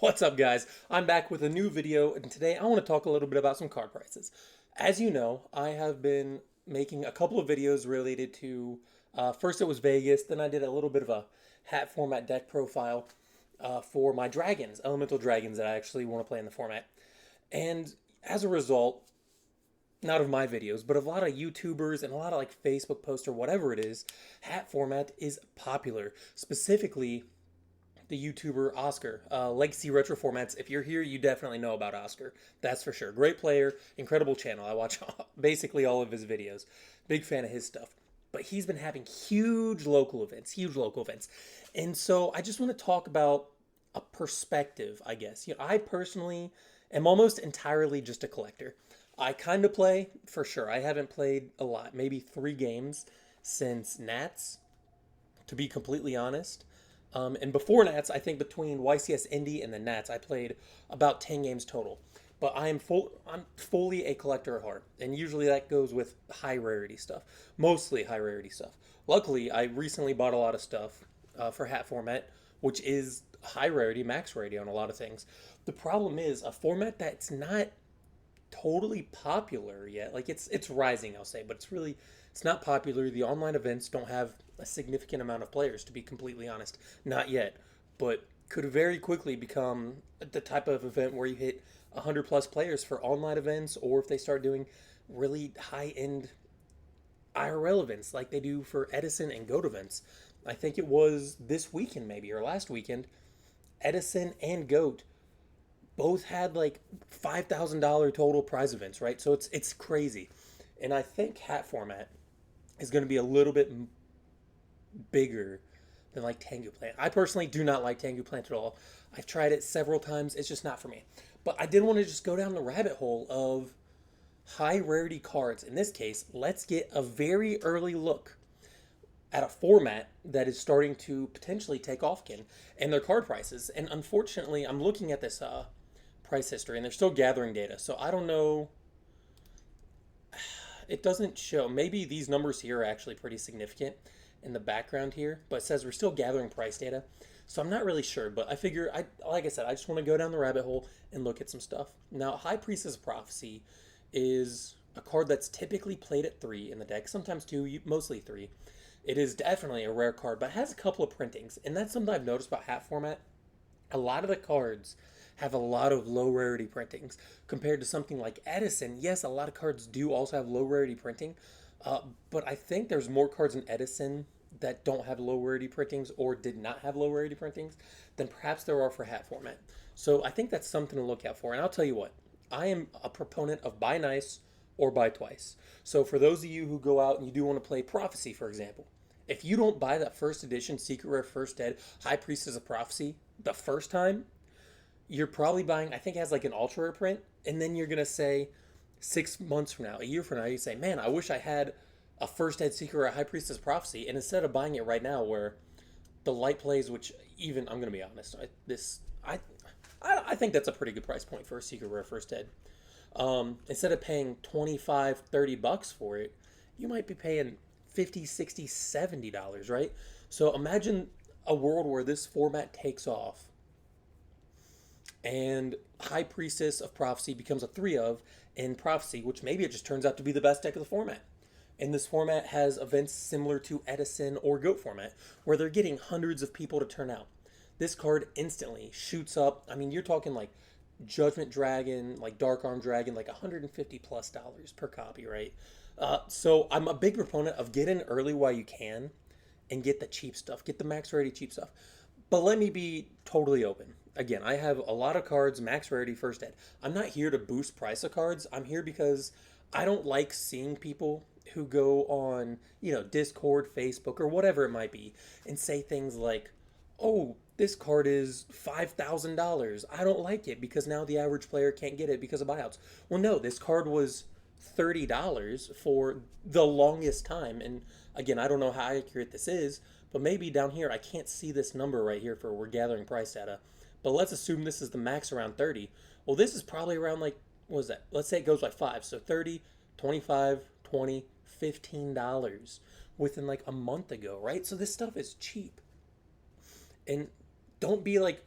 What's up, guys? I'm back with a new video, and today I want to talk a little bit about some card prices. As you know, I have been making a couple of videos related to, first it was Vegas, then I did a little bit of a hat format deck profile for my dragons, elemental dragons that I actually want to play in the format. And as a result, not of my videos, but of a lot of YouTubers and a lot of like Facebook posts or whatever it is, hat format is popular. Specifically, the YouTuber Oscar. Legacy Retro Formats. If you're here, you definitely know about Oscar. That's for sure. Great player, incredible channel. I watch basically all of his videos. Big fan of his stuff. But he's been having huge local events, huge local events. And so I just want to talk about a perspective, I guess. I personally am almost entirely just a collector. I kind of play, for sure. I haven't played a lot, maybe 3 games since Nats, to be completely honest. And before Nats, I think between YCS Indy and the Nats, I played about 10 games total. But I'm fully a collector at heart, and usually that goes with high rarity stuff, mostly high rarity stuff. Luckily, I recently bought a lot of stuff for hat format, which is high rarity, max rarity on a lot of things. The problem is a format that's not totally popular yet. Like it's rising, I'll say, but it's not popular. The online events don't have a significant amount of players, to be completely honest. Not yet, but could very quickly become the type of event where you hit 100 plus players for online events, or if they start doing really high end IRL events like they do for Edison and Goat events. I think it was this weekend maybe or last weekend. Edison and Goat both had like $5,000 total prize events, right? So it's crazy. And I think hat format is going to be a little bit bigger than like Tengu Plant. I personally do not like Tengu Plant at all. I've tried it several times. It's just not for me. But I did want to just go down the rabbit hole of high rarity cards. In this case, let's get a very early look at a format that is starting to potentially take off again and their card prices. And unfortunately, I'm looking at this price history and they're still gathering data. So I don't know. It doesn't show. Maybe these numbers here are actually pretty significant in the background here, but it says we're still gathering price data. So I'm not really sure, but I figure, like I said, I just want to go down the rabbit hole and look at some stuff. Now, High Priestess of Prophecy is a card that's typically played at 3 in the deck, sometimes 2, mostly 3. It is definitely a rare card, but it has a couple of printings, and that's something I've noticed about hat format. A lot of the cards have a lot of low rarity printings compared to something like Edison. Yes, a lot of cards do also have low rarity printing, but I think there's more cards in Edison that don't have low rarity printings or did not have low rarity printings than perhaps there are for hat format. So I think that's something to look out for. And I'll tell you what, I am a proponent of buy nice or buy twice. So for those of you who go out and you do want to play Prophecy, for example, if you don't buy that first edition Secret Rare First Ed High Priestess of Prophecy the first time, you're probably buying, I think it has like an ultra rare print, and then you're going to say 6 months from now, a year from now, you say, man, I wish I had a first ed secret or a high priestess prophecy. And instead of buying it right now, where the light plays, which even I'm gonna be honest, I think that's a pretty good price point for a secret rare first ed. Instead of paying 25, $30 for it, you might be paying 50, 60, $70, right? So imagine a world where this format takes off and High Priestess of Prophecy becomes a 3 of in Prophecy, which maybe it just turns out to be the best deck of the format. And this format has events similar to Edison or Goat format, where they're getting hundreds of people to turn out. This card instantly shoots up. I mean, you're talking like Judgment Dragon, like Dark Arm Dragon, like $150 plus per copy, right? So I'm a big proponent of get in early while you can and get the cheap stuff, get the max rarity cheap stuff. But let me be totally open. Again, I have a lot of cards, max rarity, first ed. I'm not here to boost price of cards. I'm here because I don't like seeing people who go on, Discord, Facebook, or whatever it might be, and say things like, oh, this card is $5,000. I don't like it because now the average player can't get it because of buyouts. Well, no, this card was $30 for the longest time. And again, I don't know how accurate this is, but maybe down here, I can't see this number right here for we're gathering price data. But let's assume this is the max around 30. Well, this is probably around like, what is that? Let's say it goes by 5. So 30, 25, 20, $15 within like a month ago, right? So this stuff is cheap. And don't be like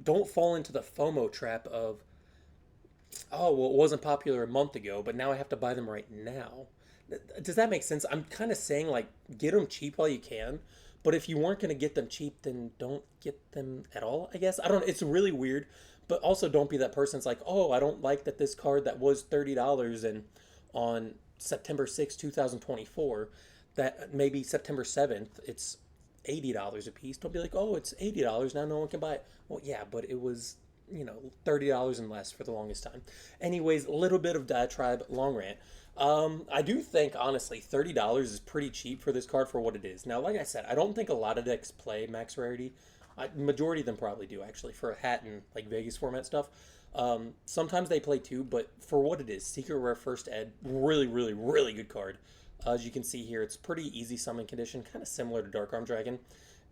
don't fall into the FOMO trap of, oh, well, it wasn't popular a month ago, but now I have to buy them right now. Does that make sense? I'm kind of saying, like, get them cheap while you can, but if you weren't going to get them cheap, then don't get them at all, I guess. I don't, it's really weird, but also don't be that person that's like, oh, I don't like that this card that was $30 and on September 6th, 2024, that maybe September 7th, it's $80 a piece. Don't be like, oh, it's $80 now, no one can buy it. Well, yeah, but it was, $30 and less for the longest time. Anyways, a little bit of diatribe, long rant. I do think honestly $30 is pretty cheap for this card for what it is. Now, like I said, I don't think a lot of decks play max rarity. Majority of them probably do actually for a hat and like Vegas format stuff. Sometimes they play too, but for what it is, Secret Rare First Ed, really, really, really good card. As you can see here, it's pretty easy summon condition, kind of similar to Dark Arm Dragon,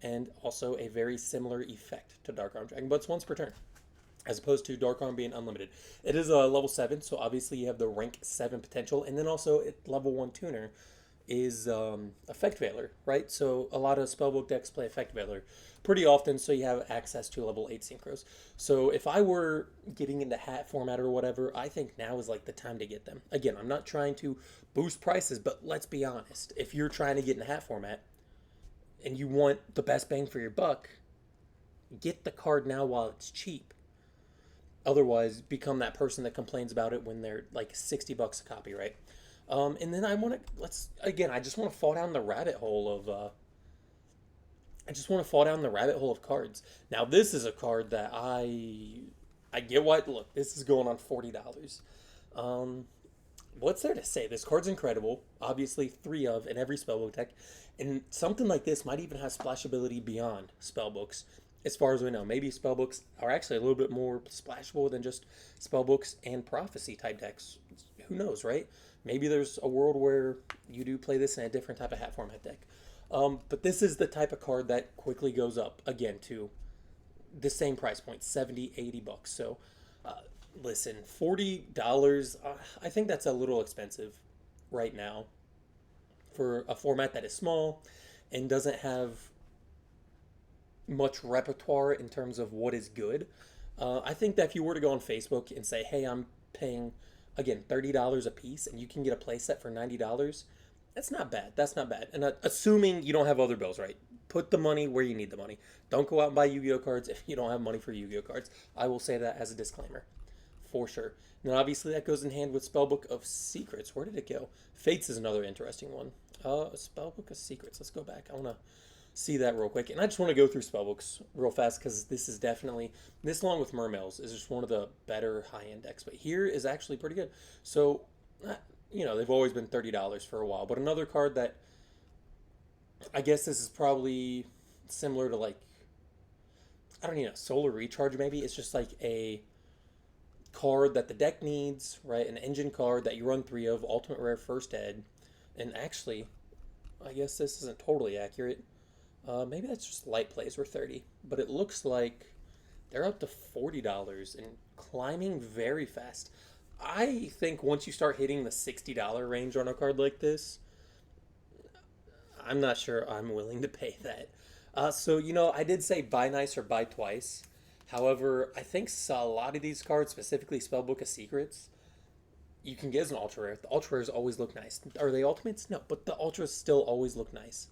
and also a very similar effect to Dark Arm Dragon, but it's once per turn, as opposed to Dark Arm being unlimited. It is a level 7, so obviously you have the rank 7 potential, and then also level 1 tuner is Effect Veiler, right? So a lot of Spellbook decks play Effect Veiler pretty often, so you have access to level 8 synchros. So if I were getting into hat format or whatever, I think now is like the time to get them. Again, I'm not trying to boost prices, but let's be honest. If you're trying to get in hat format and you want the best bang for your buck, get the card now while it's cheap. Otherwise, become that person that complains about it when they're like $60 a copy, right? And then I just want to fall down the rabbit hole of, cards. Now, this is a card that I get why, look, this is going on $40. Um, what's there to say? This card's incredible. Obviously, 3 of in every spellbook deck. And something like this might even have splashability beyond spellbooks, as far as we know. Maybe spellbooks are actually a little bit more splashable than just spellbooks and prophecy type decks. Who knows, right? Maybe there's a world where you do play this in a different type of hat format deck. But this is the type of card that quickly goes up again to the same price point, 70, $80. So, listen, $40, I think that's a little expensive right now for a format that is small and doesn't have much repertoire in terms of what is good. I think that if you were to go on Facebook and say, hey, I'm paying, again, $30 a piece and you can get a playset for $90, that's not bad. That's not bad. And assuming you don't have other bills, right? Put the money where you need the money. Don't go out and buy Yu-Gi-Oh cards if you don't have money for Yu-Gi-Oh cards. I will say that as a disclaimer, for sure. And then obviously that goes in hand with Spellbook of Secrets. Where did it go? Fates is another interesting one. Spellbook of Secrets. Let's go back. I want to see that real quick. And I just want to go through spellbooks real fast because this is definitely, this along with Mermails is just one of the better high-end decks. But here is actually pretty good. So, they've always been $30 for a while. But another card that, I guess this is probably similar to like, I don't know, Solar Recharge maybe. It's just like a card that the deck needs, right? An engine card that you run 3 of, Ultimate Rare First Ed. And actually, I guess this isn't totally accurate. Maybe that's just light plays were 30, but it looks like they're up to $40 and climbing very fast. I think once you start hitting the $60 range on a card like this, I'm not sure I'm willing to pay that. I did say buy nice or buy twice. However, I think a lot of these cards, specifically Spellbook of Secrets, you can get as an ultra rare. The ultra rares always look nice. Are they ultimates? No, but the ultras still always look nice.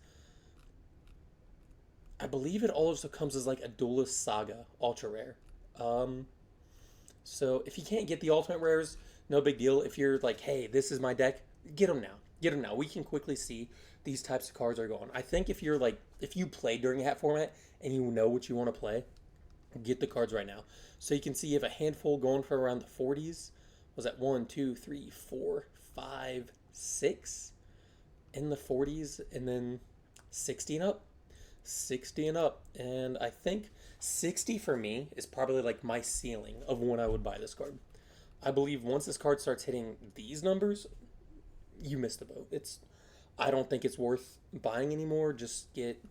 I believe it also comes as like a Duelist Saga ultra rare. So if you can't get the ultimate rares, no big deal. If you're like, hey, this is my deck, get them now. Get them now. We can quickly see these types of cards are going. I think if you play during a hat format and you know what you want to play, get the cards right now. So you can see you have a handful going for around the 40s. Was that 1, 2, 3, 4, 5, 6 in the 40s, and then 60 and up? 60 and up. And I think 60 for me is probably like my ceiling of when I would buy this card. I believe once this card starts hitting these numbers, you missed the boat. I don't think it's worth buying anymore. Just get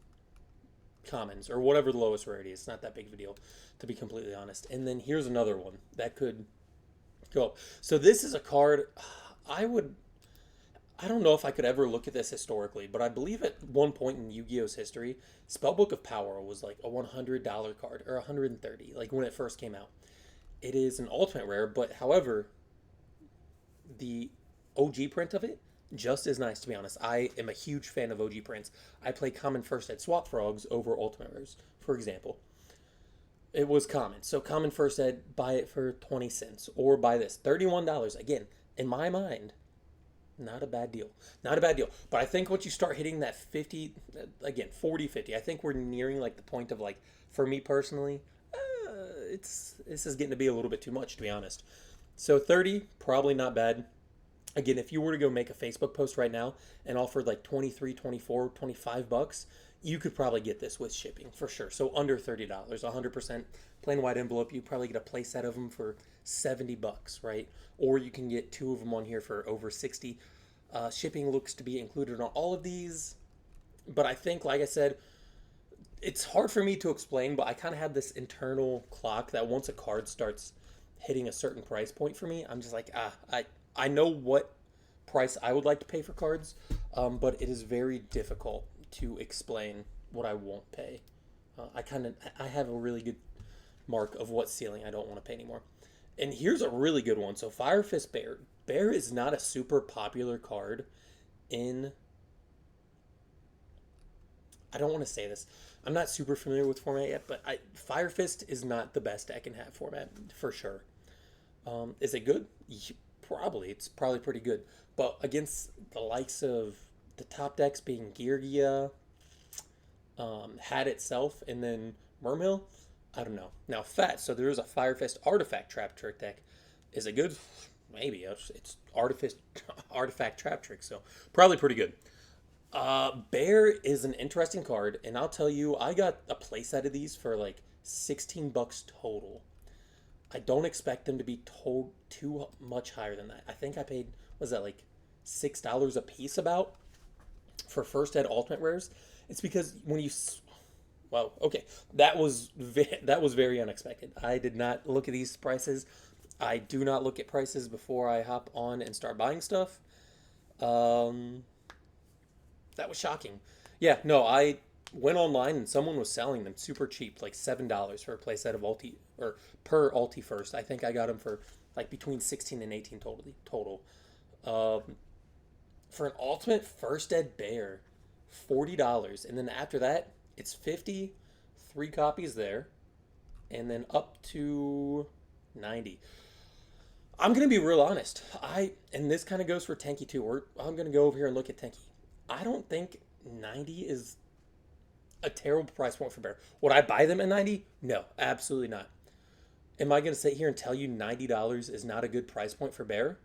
commons or whatever the lowest rarity is. It's not that big of a deal, to be completely honest. And then here's another one that could go up. So this is a card I would I don't know if I could ever look at this historically, but I believe at one point in Yu-Gi-Oh's history, Spellbook of Power was like a $100 card or 130, like when it first came out. It is an ultimate rare, but however, the OG print of it just as nice, to be honest. I am a huge fan of OG prints. I play common first ed swap frogs over ultimate rares, for example. It was common. So common first ed, buy it for 20 cents or buy this $31. Again, in my mind, not a bad deal. Not a bad deal. But I think once you start hitting that 50, again, 40, 50, I think we're nearing like the point of like, for me personally, this is getting to be a little bit too much, to be honest. So 30, probably not bad. Again, if you were to go make a Facebook post right now and offered like 23, 24, 25 bucks, you could probably get this with shipping for sure. So under $30, 100% plain white envelope. You probably get a play set of them for 70 bucks, right? Or you can get two of them on here for over 60. Shipping looks to be included on all of these. But I think, like I said, it's hard for me to explain, but I kind of have this internal clock that once a card starts hitting a certain price point for me, I'm just like, I know what price I would like to pay for cards, but it is very difficult to explain what I won't pay. I have a really good mark of what ceiling I don't want to pay anymore. And here's a really good one. So Fire Fist Bear. Bear is not a super popular card in, I don't want to say this. I'm not super familiar with format yet, but Fire Fist is not the best deck in hat format for sure. Is it good? Probably. It's probably pretty good. But against the likes of the top decks being Geargia, Hat itself, and then Mermill, I don't know. Now, Fat, so there is a Fire Fist Artifact Trap Trick deck. Is it good? Maybe. It's Artifact Trap Trick, so probably pretty good. Bear is an interesting card, and I'll tell you, I got a playset of these for like 16 bucks total. I don't expect them to be told too much higher than that. I think I paid, was that like $6 a piece about for first ed ultimate rares? It's because when you, well, okay, that was very unexpected. I did not look at these prices. I do not look at prices before I hop on and start buying stuff. That was shocking. Yeah, no, I went online and someone was selling them super cheap, like $7 for a playset of Ulti or per Ulti first. I think I got them for like between 16 and 18 total. For an ultimate first ed bear, $40, and then after that it's 50, three copies there, and then up to 90. I'm gonna be real honest. And this kind of goes for Tenki too. I'm gonna go over here and look at Tenki. I don't think 90 is a terrible price point for Bear. Would I buy them at 90? No, absolutely not. Am I going to sit here and tell you $90 is not a good price point for Bear?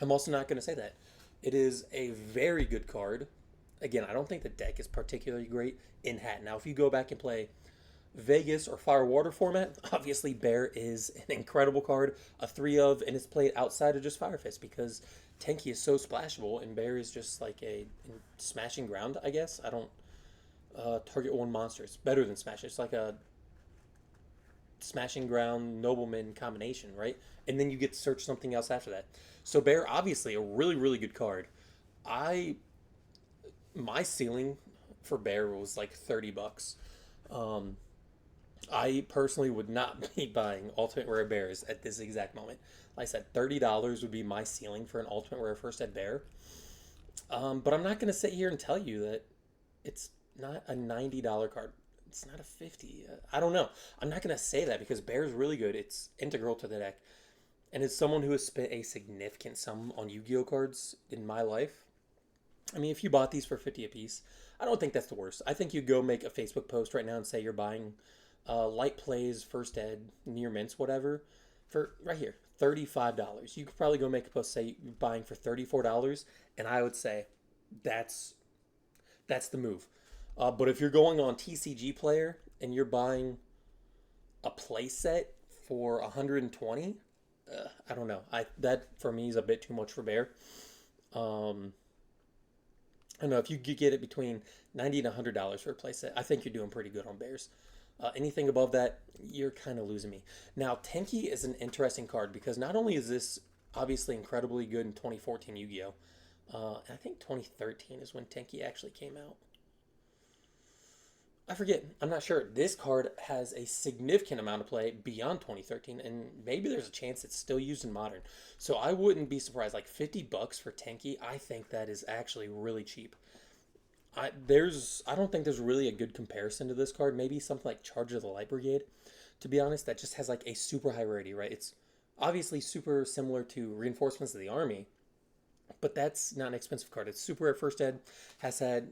I'm also not going to say that. It is a very good card. Again, I don't think the deck is particularly great in hat. Now, if you go back and play Vegas or Fire Water format, obviously Bear is an incredible card, a 3 of, and it's played outside of just Fire Fist because Tenki is so splashable and Bear is just like a smashing ground, I guess. I don't target one monster. It's better than Smash. It's like a smashing ground nobleman combination, right? And then you get to search something else after that. So Bear, obviously a really, really good card. My ceiling for Bear was like 30 bucks. I personally would not be buying Ultimate Rare Bears at this exact moment. Like I said, $30 would be my ceiling for an Ultimate Rare First Ed Bear. But I'm not going to sit here and tell you that it's not a $90 card. It's not a 50. I don't know. I'm not going to say that because Bear is really good. It's integral to the deck. And as someone who has spent a significant sum on Yu-Gi-Oh cards in my life, I mean, if you bought these for 50 a piece, I don't think that's the worst. I think you go make a Facebook post right now and say you're buying Light Plays, First Ed, Near Mints, whatever, for right here, $35. You could probably go make a post say you're buying for $34, and I would say that's the move. But if you're going on TCG Player and you're buying a play set for 120, I don't know. That for me is a bit too much for Bear. I don't know if you could get it between $90 and $100 for a play set. I think you're doing pretty good on Bears. Anything above that, you're kind of losing me. Now, Tenki is an interesting card because not only is this obviously incredibly good in 2014 Yu-Gi-Oh, I think 2013 is when Tenki actually came out. I forget. I'm not sure. This card has a significant amount of play beyond 2013, and maybe there's a chance it's still used in modern. So I wouldn't be surprised. Like $50 for Tenki, I think that is actually really cheap. I don't think there's really a good comparison to this card. Maybe something like Charge of the Light Brigade, to be honest, that just has like a super high rarity, right? It's obviously super similar to Reinforcements of the Army, but that's not an expensive card. It's super rare first ed, has had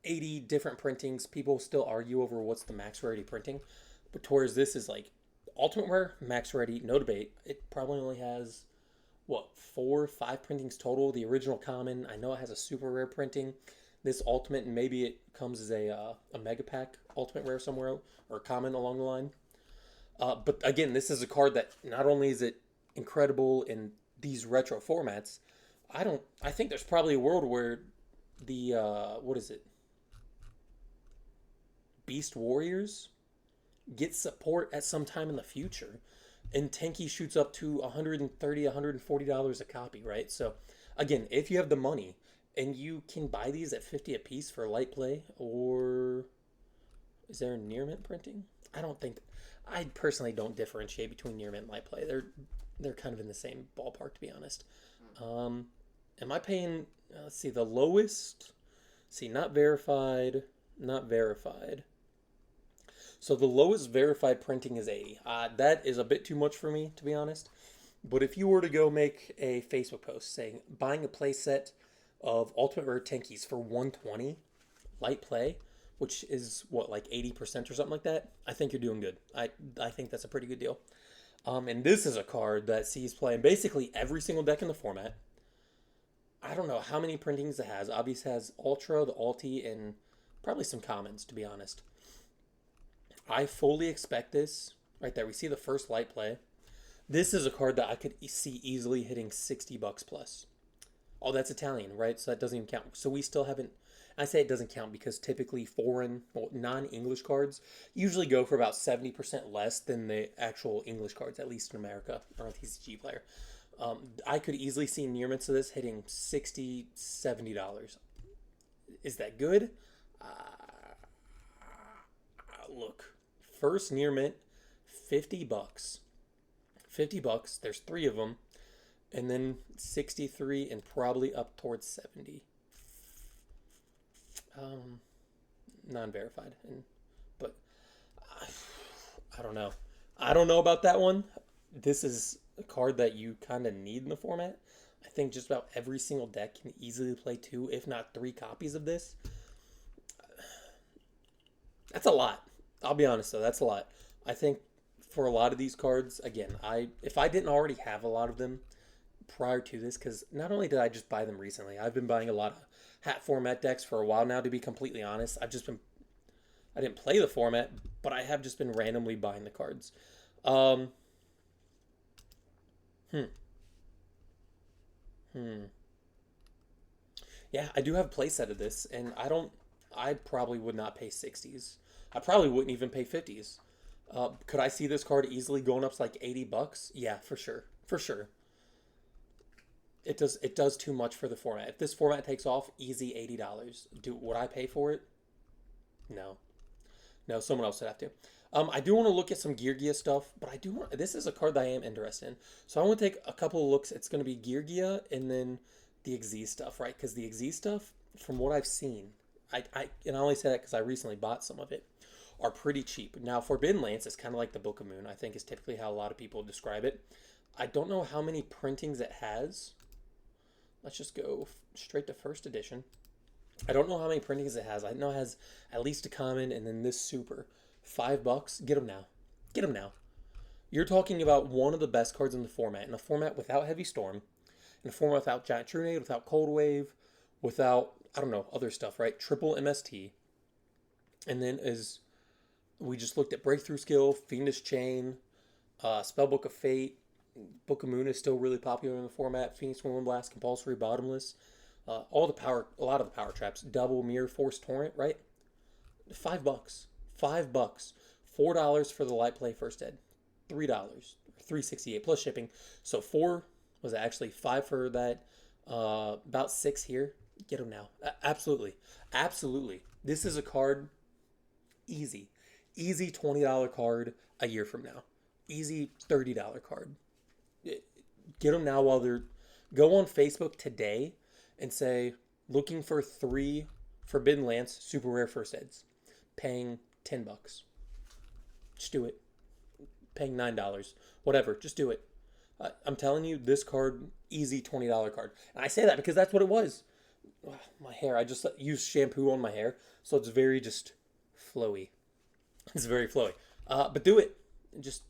80 different printings. People still argue over what's the max rarity printing, but towards this is like ultimate rare, max rarity, no debate. It probably only has what, 4 or 5 printings total. The original common, I know it has a super rare printing. This ultimate, and maybe it comes as a mega pack ultimate rare somewhere or common along the line. But again, this is a card that not only is it incredible in these retro formats, I think there's probably a world where the what is it? Beast Warriors get support at some time in the future, and Tenki shoots up to $130, $140 a copy, right? So again, if you have the money and you can buy these at 50 a piece for light play, or is there a near mint printing? I don't think I personally don't differentiate between near mint and light play. They're kind of in the same ballpark, to be honest. Um, am I paying? Let's see, the lowest. See, not verified, not verified. So the lowest verified printing is 80. That is a bit too much for me, to be honest. But if you were to go make a Facebook post saying buying a playset of Ultimate Rare Tenkis for 120 light play, which is what, like 80% or something like that, I think you're doing good. I think that's a pretty good deal. And this is a card that sees play in basically every single deck in the format. I don't know how many printings it has. Obviously has Ultra, the Ulti, and probably some commons, to be honest. I fully expect this. Right there, we see the first light play. This is a card that I could see easily hitting $60 plus. Oh, that's Italian, right? So that doesn't even count. So we still haven't. I say it doesn't count because typically foreign, well, non-English cards usually go for about 70% less than the actual English cards, at least in America, or a TCG player. I could easily see near mints of this hitting $60, $70. Is that good? Look, first near mint, $50. $50. There's 3 of them, and then 63 and probably up towards 70. Non-verified, but I don't know. I don't know about that one. This is a card that you kind of need in the format. I think just about every single deck can easily play 2, if not 3 copies of this. That's a lot. I'll be honest though, that's a lot. I think for a lot of these cards, again, if I didn't already have a lot of them prior to this, because not only did I just buy them recently, I've been buying a lot of hat format decks for a while now, to be completely honest. I didn't play the format, but I have just been randomly buying the cards. Um, hmm, hmm. Yeah, I do have a playset of this, and I probably would not pay 60s. I probably wouldn't even pay 50s. Could I see this card easily going up to like $80? Yeah, for sure. For sure. It does too much for the format. If this format takes off, easy $80. Would I pay for it? No. No, someone else would have to. I do want to look at some Geargia stuff, but this is a card that I am interested in. So I want to take a couple of looks. It's going to be Geargia and then the Xyz stuff, right? Because the Xyz stuff, from what I've seen, and I only say that because I recently bought some of it, are pretty cheap. Now, Forbidden Lance is kind of like the Book of Moon, I think is typically how a lot of people describe it. I don't know how many printings it has. Let's just go straight to first edition. I don't know how many printings it has. I know it has at least a common and then this super. $5. Get them now. Get them now. You're talking about one of the best cards in the format. In a format without Heavy Storm. In a format without Giant Trunade, without Cold Wave, without, I don't know, other stuff, right? Triple MST. And then as we just looked at Breakthrough Skill, Fiendish Chain, Spellbook of Fate, Book of Moon is still really popular in the format. Phoenix Wind Blast, Compulsory, Bottomless. A lot of the power traps. Double Mirror Force Torrent, right? $5. $5. $4 for the light play first ed. $3. $3.68 plus shipping. So 4 was actually 5 for that About 6 here. Get them now. Absolutely. Absolutely. This is a card, easy. Easy $20 card a year from now. Easy $30 card. Get them now while they're. Go on Facebook today and say, looking for 3 Forbidden Lance super rare first eds. Paying $10. Just do it. Paying $9. Whatever. Just do it. I'm telling you, this card, easy $20 card. And I say that because that's what it was. My hair, I just used shampoo on my hair, so it's very just flowy. It's very flowy. But do it. Just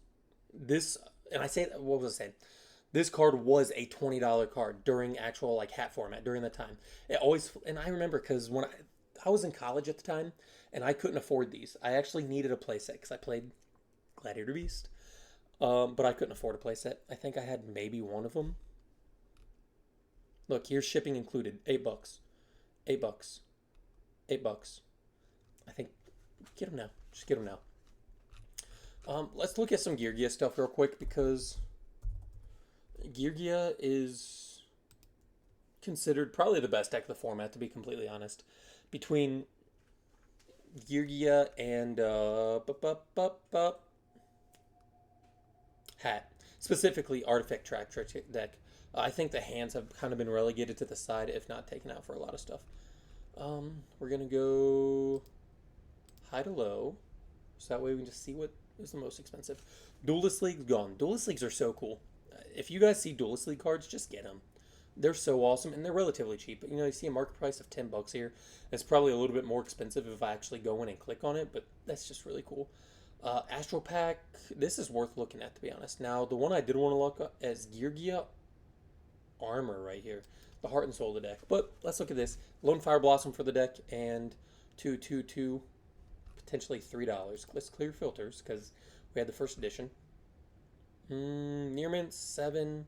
this, and I say, what was I saying? This card was a $20 card during actual like hat format during the time. It always, and I remember because when I was in college at the time, and I couldn't afford these. I actually needed a playset because I played Gladiator Beast. But I couldn't afford a playset. I think I had maybe one of them. Look, here's shipping included. $8. $8. $8. I think, get them now. Just get them now. Let's look at some Geargia stuff real quick because Geargia is considered probably the best deck of the format, to be completely honest. Between Geargia and hat, specifically Artifact Track deck. I think the hands have kind of been relegated to the side, if not taken out for a lot of stuff. We're gonna go high to low, so that way we can just see what is the most expensive. Duelist League's gone. Duelist Leagues are so cool. If you guys see Duelist League cards, just get them. They're so awesome, and they're relatively cheap. You know, you see a market price of $10 here. It's probably a little bit more expensive if I actually go in and click on it, but that's just really cool. Astral Pack, this is worth looking at, to be honest. Now, the one I did want to look at is Geargia Armor right here. The Heart and Soul of the deck. But let's look at this. Lone Fire Blossom for the deck, and 2, potentially $3. Let's clear filters, because we had the first edition. Near mint, 7.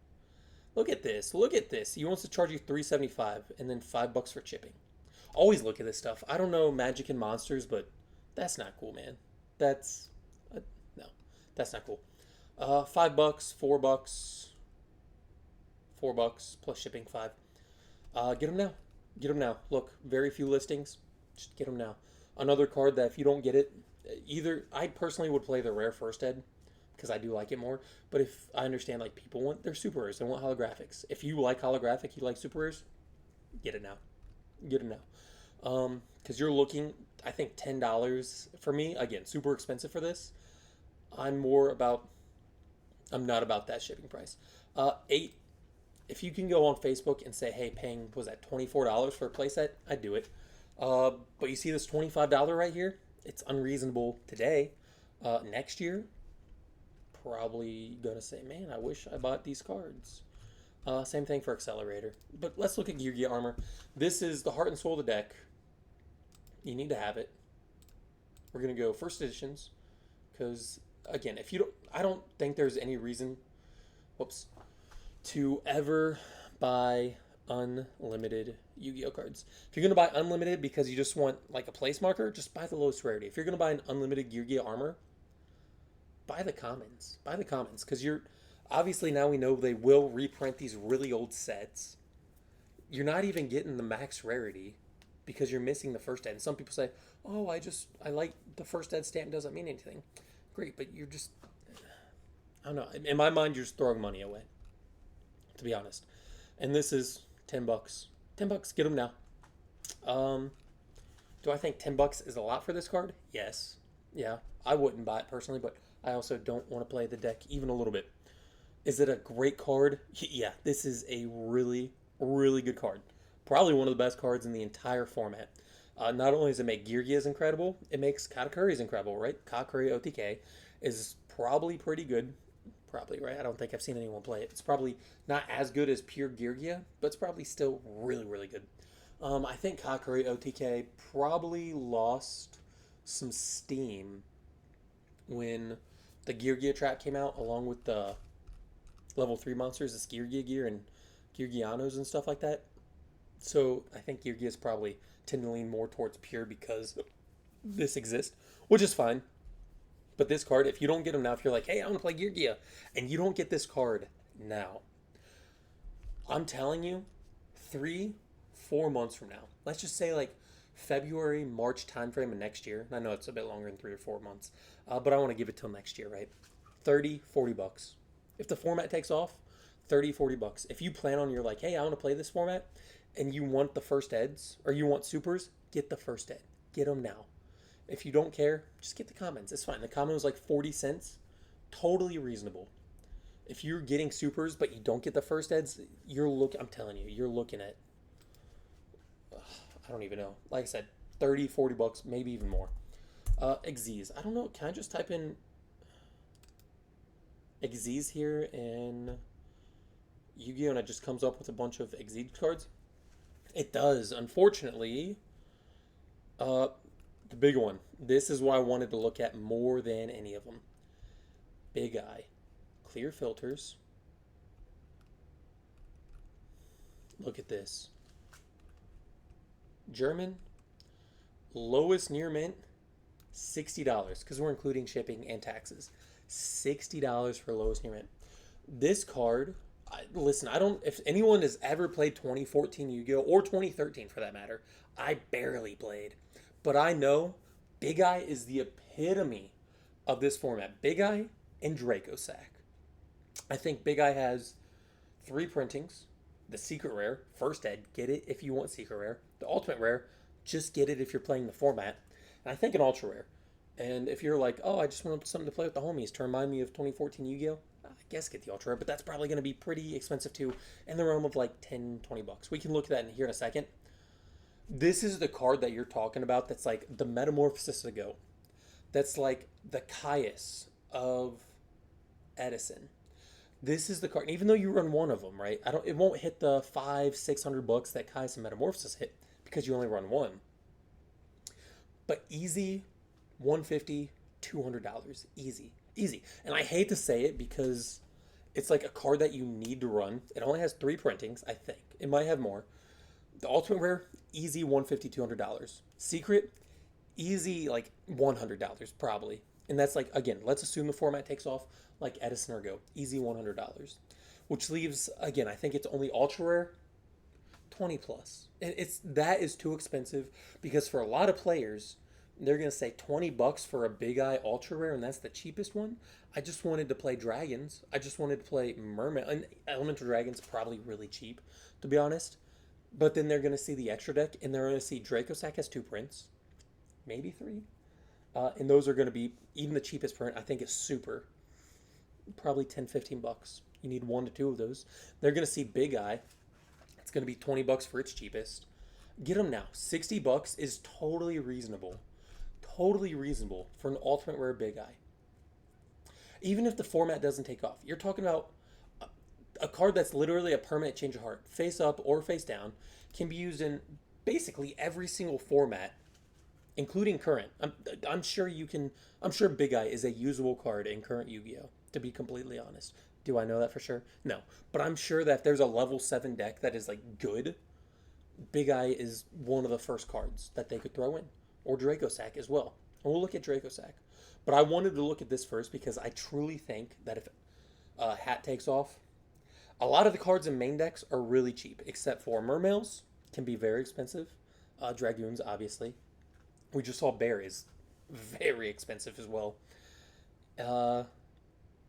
Look at this. Look at this. He wants to charge you $3.75 and then $5 for chipping. Always look at this stuff. I don't know Magic and Monsters, but that's not cool, man. That's no, that's not cool. $5, $4, $4 plus shipping 5. Get them now. Get them now. Look, very few listings. Just get them now. Another card that if you don't get it, either I personally would play the rare first ed because I do like it more. But if I understand like people want their super rares, they want holographics. If you like holographic, you like super rares, get it now. Get it now. Because you're looking, I think $10 for me. Again, super expensive for this. I'm not about that shipping price. 8. If you can go on Facebook and say, hey, paying, was that $24 for a playset? I'd do it. But you see this $25 right here? It's unreasonable today. Next year, probably gonna say, man, I wish I bought these cards. Same thing for Accelerator. But let's look at Geargia Armor. This is the Heart and Soul of the deck. You need to have it. We're gonna go first editions because again, if you don't, I don't think there's any reason, to ever buy unlimited Yu-Gi-Oh cards. If you're gonna buy unlimited because you just want like a place marker, just buy the lowest rarity. If you're gonna buy an unlimited Geargia Armor, buy the commons. Buy the commons because you're obviously now we know they will reprint these really old sets. You're not even getting the max rarity because you're missing the first ed. And some people say, "Oh, I like the first ed stamp doesn't mean anything." Great, but you're just I don't know. In my mind, you're just throwing money away. To be honest, and this is $10. $10, get them now. Do I think $10 is a lot for this card? Yes. Yeah, I wouldn't buy it personally, but I also don't want to play the deck even a little bit. Is it a great card? Yeah, this is a really, really good card. Probably one of the best cards in the entire format. Not only does it make Geargia's incredible, it makes Katakuri's incredible, right? Katakuri OTK is probably pretty good. Probably, right? I don't think I've seen anyone play it. It's probably not as good as pure Geargia, but it's probably still really, really good. I think Katakuri OTK probably lost some steam when the Geargia trap came out, along with the level 3 monsters, this Geargia gear and Geargianos and stuff like that. So I think Geargia is probably tend to lean more towards pure because this exists, which is fine. But this card, if you don't get them now, if you're like, hey, I want to play Geargia, and you don't get this card now, I'm telling you, 3, 4 months from now, let's just say like February, March timeframe of next year. I know it's a bit longer than 3 or 4 months, but I want to give it till next year, right? 30, 40 bucks. If the format takes off, 30, 40 bucks. If you plan on, you're like, hey, I want to play this format, and you want the first eds or you want supers, get the first ed. Get them now. If you don't care, just get the commons. It's fine. The common was like 40 cents. Totally reasonable. If you're getting supers but you don't get the first eds, I'm telling you, you're looking at, I don't even know. Like I said, 30, 40 bucks, maybe even more. Xyz. I don't know. Can I just type in Xyz here in Yu-Gi-Oh! And it just comes up with a bunch of Xyz cards? It does. Unfortunately, the big one. This is what I wanted to look at more than any of them. Big Eye. Clear filters. Look at this. German. Lowest near mint. $60 because we're including shipping and taxes. $60 for lowest near mint. This card, listen, I don't, if anyone has ever played 2014 Yu-Gi-Oh! Or 2013 for that matter, I barely played. But I know Big Eye is the epitome of this format. Big Eye and Draco Sack. I think Big Eye has 3 printings. The secret rare, first ed, get it if you want secret rare. The ultimate rare, just get it if you're playing the format. And I think an ultra rare. And if you're like, oh, I just want something to play with the homies to remind me of 2014 Yu-Gi-Oh! I guess get the ultra rare, but that's probably going to be pretty expensive too, in the realm of like 10, 20 bucks. We can look at that in here in a second. This is the card that you're talking about that's like the Metamorphosis of the Goat. That's like the Caius of Edison. This is the card. Even though you run one of them, right? It won't hit the 500-600 bucks that Caius and Metamorphosis hit because you only run one. But easy, $150, $200, easy. And I hate to say it because it's like a card that you need to run. It only has 3 printings, I think. It might have more. The ultimate rare, easy $150, $200. Secret, easy like $100 probably. And that's like, again, let's assume the format takes off like Edison or Go. Easy $100. Which leaves, again, I think it's only ultra rare, 20 plus. And that is too expensive because for a lot of players, they're going to say 20 bucks for a Big Eye ultra rare, and that's the cheapest one. I just wanted to play dragons. I just wanted to play mermaid. And elemental dragons probably really cheap, to be honest. But then they're going to see the extra deck, and they're going to see Draco Sack has 2 prints, maybe 3. And those are going to be, even the cheapest print, I think is super. Probably 10, 15 bucks. You need 1 to 2 of those. They're going to see Big Eye. It's going to be 20 bucks for its cheapest. Get them now. 60 bucks is totally reasonable. Totally reasonable for an ultimate rare Big Eye. Even if the format doesn't take off. You're talking about a card that's literally a permanent change of heart. Face up or face down. Can be used in basically every single format, including current. I'm sure you can. I'm sure Big Eye is a usable card in current Yu-Gi-Oh! To be completely honest. Do I know that for sure? No. But I'm sure that if there's a level 7 deck that is like good, Big Eye is one of the first cards that they could throw in. Or Draco Sack as well. And we'll look at Draco Sack. But I wanted to look at this first because I truly think that if Hat takes off, a lot of the cards in main decks are really cheap, except for Mermails can be very expensive. Dragoons, obviously. We just saw Bear is very expensive as well.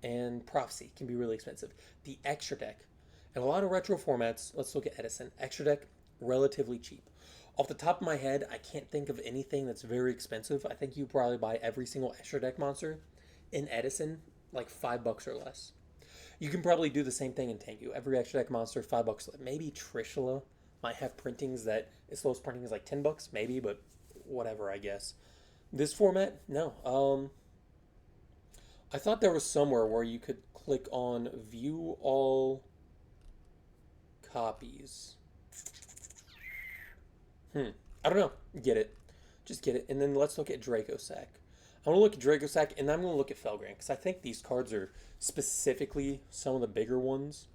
And Prophecy can be really expensive. The extra deck, and a lot of retro formats, let's look at Edison. Extra deck, relatively cheap. Off the top of my head, I can't think of anything that's very expensive. I think you probably buy every single extra deck monster in Edison, like $5 or less. You can probably do the same thing in Tenki. Every extra deck monster, $5. Maybe Trishula might have printings that its lowest printing is like $10, maybe, but whatever, I guess. This format, no. I thought there was somewhere where you could click on View All Copies. I don't know. Get it. Just get it. And then let's look at Draco Sack. I want to look at Draco Sack, and I'm going to look at Felgrand, because I think these cards are specifically some of the bigger ones.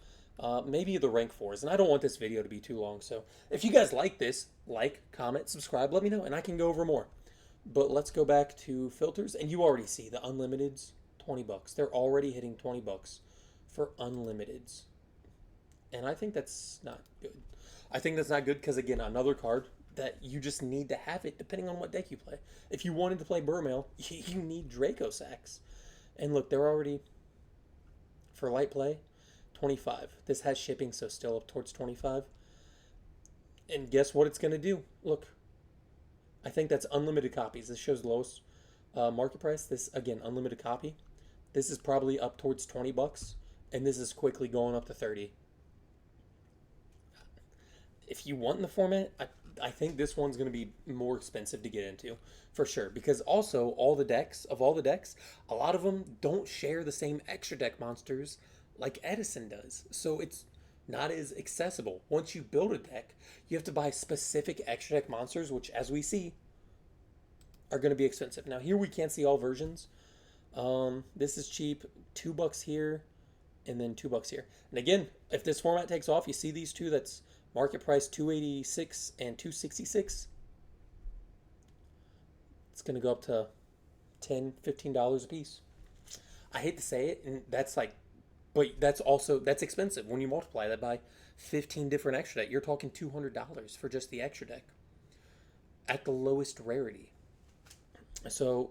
Maybe the rank 4s, and I don't want this video to be too long, so if you guys like this, like, comment, subscribe, let me know, and I can go over more. But let's go back to filters, and you already see the Unlimiteds, $20. They're already hitting $20 for Unlimiteds. And I think that's not good. I think that's not good because, again, another card that you just need to have it depending on what deck you play. If you wanted to play Burmail, you need Draco Sacks. And look, they're already, for light play, 25. This has shipping, so still up towards 25. And guess what it's going to do? Look, I think that's unlimited copies. This shows lowest market price. This, again, unlimited copy. This is probably up towards 20 bucks, and this is quickly going up to 30. If you want in the format, I think this one's going to be more expensive to get into for sure. Because also, all the decks, a lot of them don't share the same extra deck monsters like Edison does. So it's not as accessible. Once you build a deck, you have to buy specific extra deck monsters, which, as we see, are going to be expensive. Now, here we can't see all versions. This is cheap, $2 here, and then $2 here. And again, if this format takes off, you see these two, that's market price 286 and 266. It's going to go up to $10, $15 a piece. I hate to say it, and that's like, but that's expensive. When you multiply that by 15 different extra deck, you're talking $200 for just the extra deck at the lowest rarity. So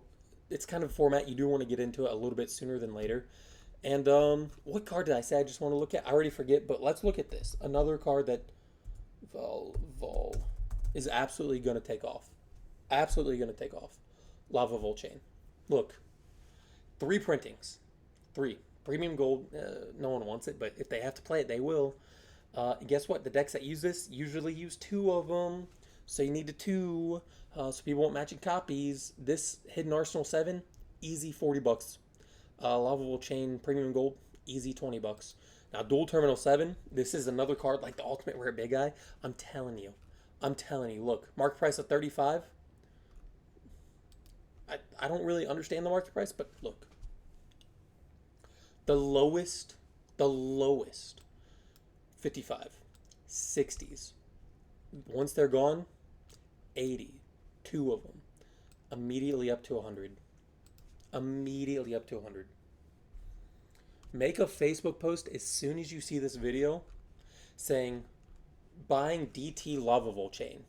it's kind of a format you do want to get into it a little bit sooner than later. And what card did I say I just want to look at? I already forget, but let's look at this. Another card that Lavalval is absolutely going to take off. Absolutely going to take off. Lavalval chain. Look, 3 printings. 3. Premium gold, no one wants it, but if they have to play it, they will. Guess what? The decks that use this usually use 2 of them. So you need 2. So people want matching copies. This Hidden Arsenal 7, easy 40 bucks. Lavalval chain, premium gold, easy 20 bucks. Now, Dual Terminal 7, this is another card like the Ultimate Rare Big Eye. I'm telling you, look, market price of 35. I don't really understand the market price, but look. The lowest, 55, 60s. Once they're gone, 80, 2 of them. Immediately up to 100. Immediately up to 100. Make a Facebook post as soon as you see this video saying buying DT Lavalval chain,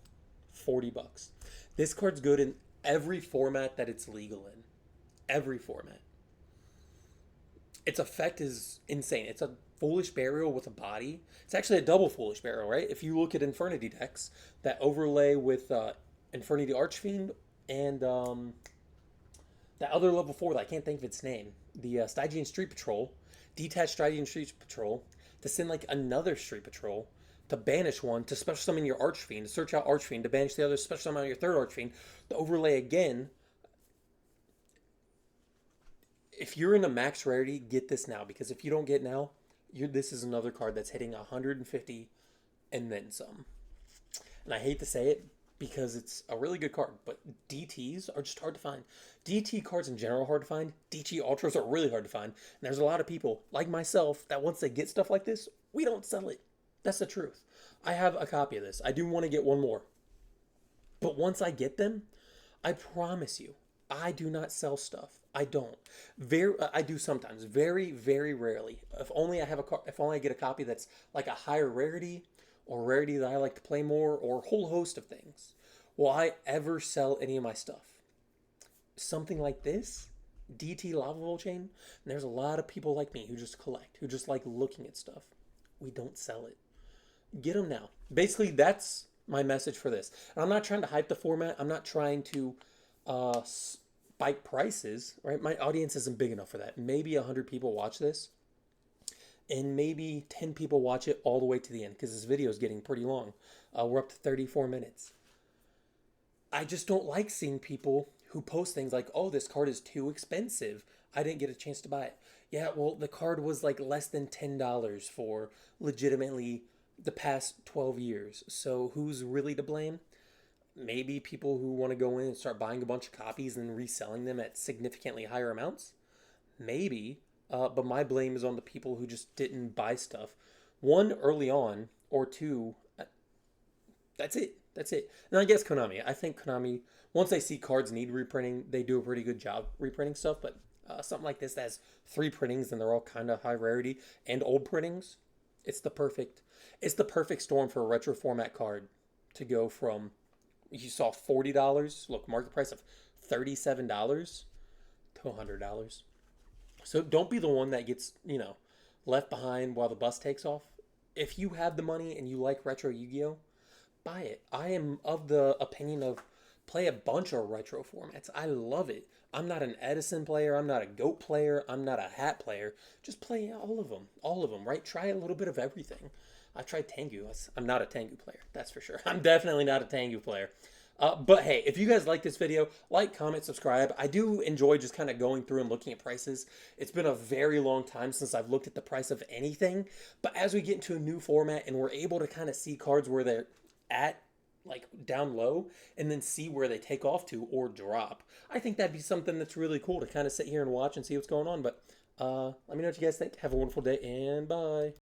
40 bucks. This card's good in every format that it's legal in. Every format. Its effect is insane. It's a Foolish Burial with a body. It's actually a double Foolish Burial, right? If you look at Infernity decks that overlay with Infernity Archfiend and that other level 4 that I can't think of its name, the Stygian Street Patrol, detach Stygian Street Patrol to send like another Street Patrol, to banish one, to special summon your Archfiend, to search out Archfiend, to banish the other, special summon your third Archfiend, to overlay again. If you're in a max rarity, get this now, because if you don't get now, this is another card that's hitting 150 and then some. And I hate to say it because it's a really good card, but DTs are just hard to find. DT cards in general are hard to find. DT Ultras are really hard to find. And there's a lot of people, like myself, that once they get stuff like this, we don't sell it. That's the truth. I have a copy of this. I do want to get one more. But once I get them, I promise you, I do not sell stuff. I don't. I do sometimes. Very, very rarely. If only I get a copy that's like a higher rarity, or rarity that I like to play more, or a whole host of things, will I ever sell any of my stuff? Something like this, DT Lavalval chain, and there's a lot of people like me who just collect, who just like looking at stuff. We don't sell it. Get them now. Basically, that's my message for this. And I'm not trying to hype the format. I'm not trying to spike prices, right? My audience isn't big enough for that. Maybe 100 people watch this, and maybe 10 people watch it all the way to the end, because this video is getting pretty long. We're up to 34 minutes. I just don't like seeing people who post things like, oh, this card is too expensive. I didn't get a chance to buy it. Yeah, well, the card was like less than $10 for legitimately the past 12 years. So who's really to blame? Maybe people who want to go in and start buying a bunch of copies and reselling them at significantly higher amounts. Maybe. But my blame is on the people who just didn't buy stuff. 1, early on, or 2, that's it. That's it. And I guess Konami. I think Konami, once they see cards need reprinting, they do a pretty good job reprinting stuff. But something like this that has 3 printings and they're all kind of high rarity and old printings, It's the perfect storm for a retro format card to go from, you saw $40, look, market price of $37 to $100. So don't be the one that gets, left behind while the bus takes off. If you have the money and you like retro Yu-Gi-Oh, buy it. I am of the opinion of play a bunch of retro formats. I love it. I'm not an Edison player. I'm not a GOAT player. I'm not a hat player. Just play all of them. All of them, right? Try a little bit of everything. I tried Tengu. I'm not a Tengu player. That's for sure. I'm definitely not a Tengu player. But hey, if you guys like this video, like, comment, subscribe. I do enjoy just kind of going through and looking at prices. It's been a very long time since I've looked at the price of anything. But as we get into a new format and we're able to kind of see cards where they're at, like down low, and then see where they take off to or drop, I think that'd be something that's really cool to kind of sit here and watch and see what's going on. But let me know what you guys think. Have a wonderful day and bye.